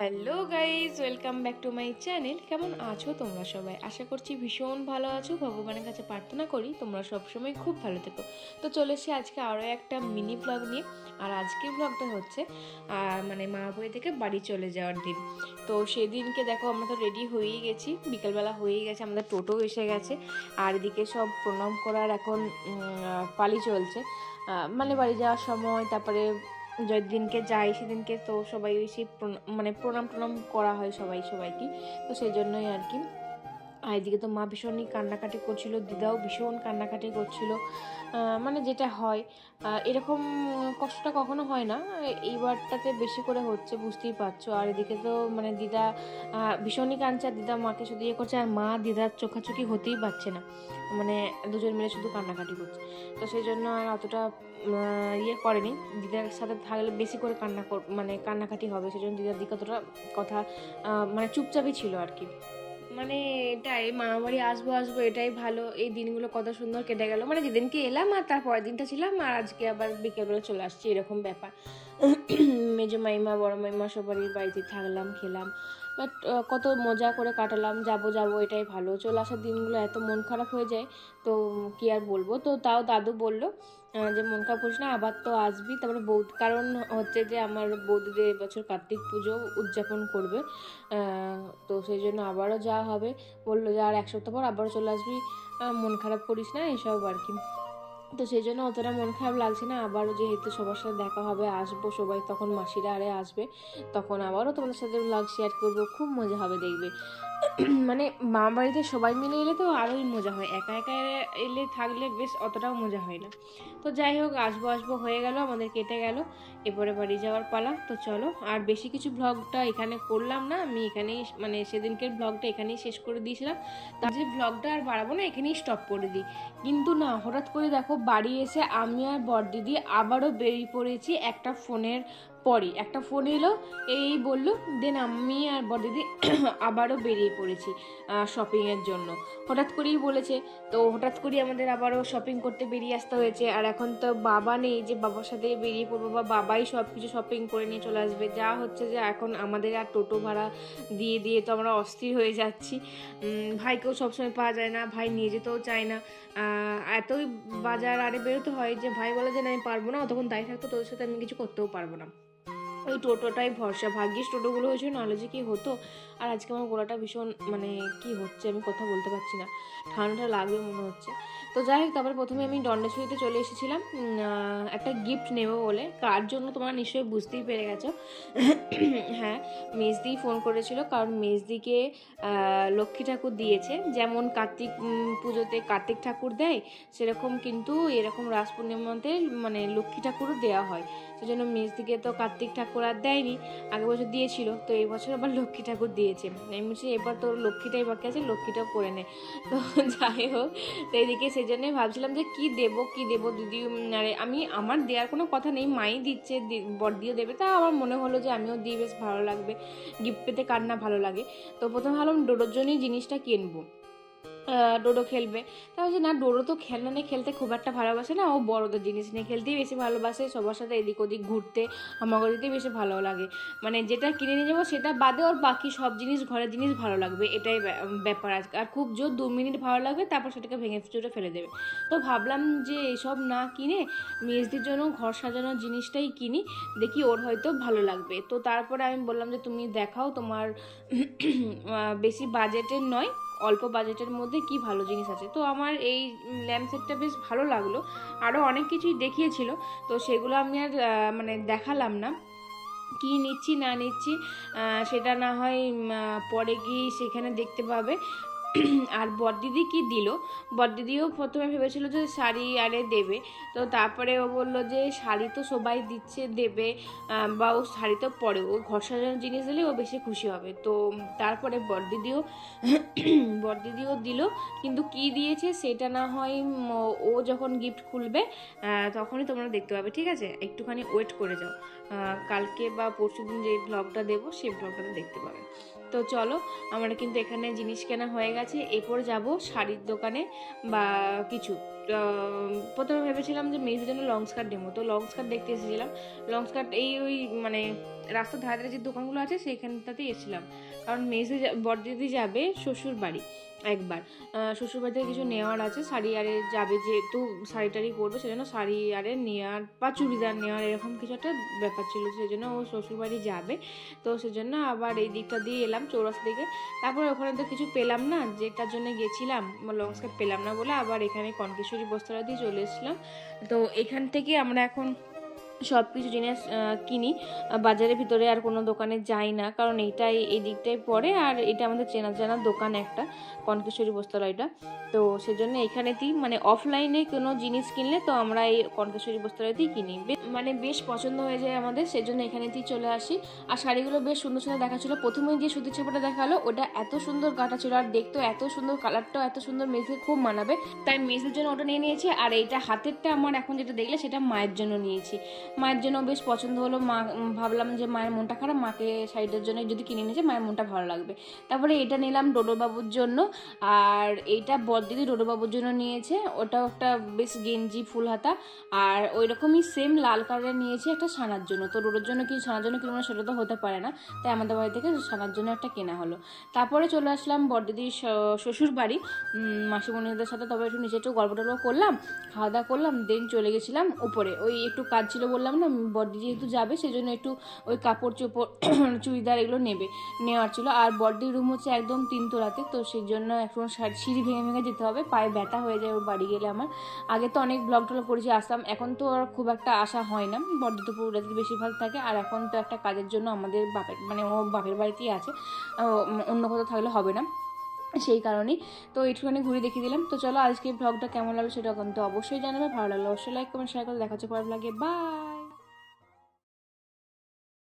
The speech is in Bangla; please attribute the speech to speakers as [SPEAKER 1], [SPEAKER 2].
[SPEAKER 1] Hello guys, welcome back to my channel. কেমন আছো তোমরা সবাই? আশা করছি ভীষণ ভালো আছো। ভগবানের কাছে প্রার্থনা করি তোমরা সবসময় খুব ভালো থেকো। তো চলে এসেছি আজকে আরও একটা মিনি ব্লগ নিয়ে। আর আজকের ব্লগটা হচ্ছে মামাবাড়ি থেকে বাড়ি চলে যাওয়ার দিন। তো সেদিনকে দেখো আমরা তো রেডি হয়েই গেছি, বিকালবেলা হয়েই গেছে, আমাদের টোটো এসে গেছে। আর এদিকে সব প্রণাম করার এখন পালি চলছে। বাড়ি যাওয়ার সময় তারপরে যেদিনকে যাই সেদিনকে তো সবাই সেই প্রণাম টনাম করা হয় সবাইকে। তো সেই জন্যই আর কি। আর এদিকে তো মা ভীষণই কান্নাকাটি করছিল, দিদাও ভীষণ কান্নাকাটি করছিল। যেটা হয় এরকম কষ্টটা কখনো হয় না, এইবারটাতে বেশি করে হচ্ছে, বুঝতেই পারছো। আর এদিকে তো দিদা ভীষণই কাঁদছে, আর দিদা মাকে শুধু ইয়ে করছে, আর মা দিদার চোখাচোখি হতেই পারছে না, দুজন মিলে শুধু কান্নাকাটি করছে। তো সেই জন্য আর অতটা ইয়ে করেনি। দিদার সাথে থাকলে বেশি করে কান্নাকাটি হবে, সেই জন্য দিদার দিকে অতটা কথা চুপচাপই ছিল আর কি। এটাই, মামাবাড়ি আসবো এটাই ভালো। এই দিনগুলো কত সুন্দর কেটে গেল, যেদিনকে এলাম আর তার পরের দিনটা ছিলাম, আর আজকে আবার বিকেলবেলা চলে আসছি, এরকম ব্যাপার। মেজো মাইমা বড় মাইমা সবারই বাড়িতে থাকলাম, খেলাম, বাট কত মজা করে কাটালাম। যাবো এটাই ভালো। চলে আসার দিনগুলো এত মন খারাপ হয়ে যায়, তো কি আর বলবো। তো তাও দাদু বললো যে মন খারাপ করিস না, আবার তো আসবি। তারপরে কারণ হচ্ছে যে আমার বৌদিদের এবছর কার্তিক পুজো উদযাপন করবে, তো সেই জন্য আবারও যাওয়া হবে। বললো যে আর এক সপ্তাহ পর আবারও চলে আসবি, মন খারাপ করিস না, এসব আর কি। তো সেই জন্য অতটা মন খারাপ লাগছে না। আবারও যেহেতু সবার সাথে দেখা হবে, আসবো সবাই, তখন মাসিরা আরে আসবে, তখন আবারও তোমাদের সাথে ব্লগ শেয়ার করবো, খুব মজা হবে দেখবে। মামা বাড়িতে সবাই মিলে এলে তো আরোই মজা হয়, একা একা এলে থাকলে বেশ অতটাও মজা হয় না। তো যাই হোক, আসবো হয়ে গেল, আমাদের কেটে গেল, এরপরে বাড়ি যাওয়ার পালা। তো চলো, আর বেশি কিছু ব্লগটা এখানে করলাম না, আমি এখানেই সেদিনকের ব্লগটা এখানেই শেষ করে দিয়েছিলাম। তার যে ব্লগটা আর বাড়াবো না, এখানেই স্টপ করে দিই। কিন্তু না, হঠাৎ করে দেখো বাড়ি এসে আমি আর বড়দিদি আবারও বেরিয়ে পড়েছি। একটা ফোনের পরে একটা ফোন এলো, এই বললো, দেন আমি আর বড়দিদি আবারও বেরিয়ে পড়েছি শপিংয়ের জন্য। হঠাৎ করেই বলেছে, তো হঠাৎ করেই আমাদের আবারও শপিং করতে বেরিয়ে আসতে হয়েছে। আর এখন তো বাবা নেই যে বাবার সাথে বেরিয়ে পড়বো, বা বাবাই সব কিছু শপিং করে নিয়ে চলে আসবে। যা হচ্ছে যে এখন আমাদের আর টোটো ভাড়া দিয়ে দিয়ে তো আমরা অস্থির হয়ে যাচ্ছি। ভাইকেও সবসময় পাওয়া যায় না, ভাই নিয়ে যেতেও চায় না। এতই বাজার আরে বেরোতে হয় যে ভাই বলে যে না আমি পারবো না, তখন দায়ী থাকতো, তোদের সাথে আমি কিছু করতেও পারবো না। ওই টোটোটাই ভরসা, ভাগ্যিস টোটোগুলো হয়েছে, নাহলে যে কি হতো। আর আজকে আমার গলাটা ভীষণ কি হচ্ছে, আমি কথা বলতে পারছি না, ঠান্ডা লাগবে মনে হচ্ছে। তো যাই হোক, তারপরে প্রথমে আমি দণ্ডেশ্বরীতে চলে এসেছিলাম একটা গিফট নেব বলে। কার জন্য তোমরা নিশ্চয়ই বুঝতেই পেরে গেছো। হ্যাঁ, মেজদি ফোন করেছিল, কারণ মেজদিকে লক্ষ্মী ঠাকুর দিয়েছে। যেমন কার্তিক পুজোতে কার্তিক ঠাকুর দেয়, সেরকম কিন্তু এরকম রাস পূর্ণিমাতে লক্ষ্মী ঠাকুরও দেওয়া হয়। সেজন্য মেজদিকে তো কার্তিক ঠাকুর আর দেয়নি, আগের বছর দিয়েছিল, তো এই বছর আবার লক্ষ্মী ঠাকুর দিয়েছে। আমি বলছি এবার তোর লক্ষ্মীটাই বাকি আছে, লক্ষ্মীটাও করে নে। তো যাই হোক, তো এদিকে সেই জন্যই ভাবছিলাম যে কি দেবো দিদি। আরে আমার দেওয়ার কোনো কথা নেই, মাই দিচ্ছে, বড়দিও দেবে, তা আমার মনে হলো যে আমিও দিই, বেশ ভালো লাগবে, গিফট পেতে কার না ভালো লাগে। তো প্রথমে ভাবলাম ডোডোর জন্যই জিনিসটা কিনবো, ডোডো খেলবে। তা বলছে না, ডোডো তো খেলনা নিয়ে খেলতে খুব একটা ভালোবাসে না, ও বড়দের জিনিস নিয়ে খেলতেই বেশি ভালোবাসে, সবার সাথে এদিক ওদিক ঘুরতে হামাগুড়ি দিতেই বেশি ভালো লাগে। যেটা কিনে নিয়ে যাবো সেটা বাদে ওর বাকি সব জিনিস, ঘরের জিনিস ভালো লাগবে, এটাই ব্যাপার আজকে। আর খুব জোর 2 মিনিট ভালো লাগবে, তারপর সেটাকে ভেঙে চুরে ফেলে দেবে। তো ভাবলাম যে এসব না কিনে মেজদির জন্য ঘর সাজানোর জিনিসটাই কিনি, দেখি ওর হয়তো ভালো লাগবে। তো তারপরে আমি বললাম যে তুমি দেখাও, তোমার বেশি বাজেটের নয়, অল্প বাজেটের মধ্যে কি ভালো জিনিস আছে। তো আমার এই ল্যাম্প সেটটা বেশ ভালো লাগলো, আরও অনেক কিছুই দেখিয়েছিল, তো সেগুলো আমি আর দেখালাম না। কি নিচ্ছি না নিচ্ছি সেটা না হয় পরে গিয়ে সেখানে দেখতে পাবে। আর বড়দিদি কি দিল, বড়দিদিও প্রথমে ভেবেছিল যে শাড়ি আরে দেবে, তো তারপরে ও বললো যে শাড়ি তো সবাই দিচ্ছে, দেবে, বা ও শাড়ি তো পরে, ও ঘর সাজানোর জিনিস দিলে ও বেশি খুশি হবে। তো তারপরে বড়দিদিও দিল, কিন্তু কি দিয়েছে সেটা না হয় ও যখন গিফট খুলবে তখনই তোমরা দেখতে পাবে, ঠিক আছে? একটুখানি ওয়েট করে যাও। কালকে বা পরশু দিন যে ব্লগটা দেবো সেই ব্লগটাতে দেখতে পাবে। তো চলো, আমরা কিন্তু এখানে জিনিস কেনা হয়ে গেছে, এরপর যাব শাড়ির দোকানে বা কিছু। প্রথমে ভেবেছিলাম যে মেয়েদের জন্য লং স্কার্ট নেবো, তো লং স্কার্ট দেখতে এসেছিলাম। লং স্কার্ট ওই মানে রাস্তার ধারে ধারে যে দোকানগুলো আছে সেইখানটাতেই এসেছিলাম, কারণ মেয়েদের বড়দিদি যাবে শ্বশুর বাড়ি একবার, শ্বশুর বাড়ি থেকে কিছু নেওয়ার আছে, শাড়ি আরে যাবে যেহেতু শাড়ি টাড়ি পরবে, সেজন্য শাড়ি আরে নেওয়ার বা চুড়িদার নেওয়ার এরকম কিছু একটা ব্যাপার ছিল, সেজন্য ও শ্বশুর বাড়ি যাবে। তো সেজন্য আবার এই দিকটা দিয়ে এলাম চৌরাস্তা দিকে। তারপরে ওখানে তো কিছু পেলাম না, যেটার জন্য গেছিলাম লং স্কার্ট পেলাম না বলে আবার এখানে কনকেশ্বরী বস্ত্রালয় দিয়ে চলে এসেছিলাম। তো এখান থেকে আমরা এখন সব কিছু জিনিস কিনি, বাজারের ভিতরে আর কোনো দোকানে যাই না, কারণ এইটাই এই দিকটাই পড়ে, আর এটা আমাদের চেনা জানা দোকান একটা, কনকেশ্বরী বস্ত্রালয়টা। তো সেজন্য এখানেতেই মানে অফলাইনে কোনো জিনিস কিনলে তো আমরা এই কনকেশ্বরী বস্ত্রালয়তেই কিনি, মানে বেশ পছন্দ হয়ে যায় আমাদের, সেজন্য এখানেতেই চলে আসি। আর শাড়িগুলো বেশ সুন্দর সুন্দর দেখাচ্ছিলো। প্রথমে যে সুতির ছাপাটা দেখালো ওটা এত সুন্দর কাটা ছিল, আর দেখতেও এত সুন্দর, কালারটাও এত সুন্দর, মেয়েকে খুব মানাবে, তাই মেয়েদের জন্য ওটা নিয়ে নিয়েছি। আর এইটা হাতেরটা আমার এখন যেটা দেখলে সেটা মায়ের জন্য নিয়েছি, মায়ের জন্য বেশ পছন্দ হলো। মা ভাবলাম যে মায়ের মনটা খারাপ, মাকে শাড়িটার জন্য যদি কিনে নিয়েছে মায়ের মনটা ভালো লাগবে। তারপরে এটা নিলাম ডোডোবাবুর জন্য, আর এইটা বড়দিদি ডোডোবাবুর জন্য নিয়েছে, ওটাও একটা বেশ গেঞ্জি ফুল হাতা, আর ওই রকমই সেম লাল কালারের নিয়েছে একটা সানার জন্য। তো ডোডোর জন্য কি সানার জন্য কিনবো না সেটা তো হতে পারে না, তাই আমাদের বাড়ি থেকে সানার জন্য একটা কেনা হলো। তারপরে চলে আসলাম বড়দিদির শ্বশুর বাড়ি মাসিমণিদের সাথে, তবে একটু নিচে একটু গল্প টল্প করলাম, খাওয়া দাওয়া করলাম, দেন চলে গেছিলাম উপরে। ওই একটু কাজ ছিল বললাম না, বড়দি যেহেতু যাবে সেজন্য একটু ওই কাপড় চোপড় চুড়িদার এগুলো নেওয়ার ছিল। আর বড়দির রুম হচ্ছে একদম 3 তলাতে, তো সেই জন্য এখন সিঁড়ি ভেঙে ভেঙে যেতে হবে, পায়ে ব্যথা হয়ে যায় ওর বাড়ি গেলে আমার। আগে তো অনেক ব্লগ টলগ করেছি, আসতাম, এখন তো আর খুব একটা আসা হয় না, বড়দি তো পুরো রাত্রি বেশিরভাগ থাকে, আর এখন তো একটা কাজের জন্য আমাদের বাপের মানে ও বাপের বাড়িতেই আছে, অন্য কোথাও থাকলে হবে না, সেই কারণেই। তো একটুখানি ঘুরে দেখিয়ে দিলাম। তো চলো, আজকে ব্লগটা কেমন লাগলো সেটা কিন্তু অবশ্যই জানাবে, ভালো লাগলো অবশ্যই লাইক কমেন্ট শেয়ার করে, দেখা হচ্ছে পরের ব্লগে, বাই।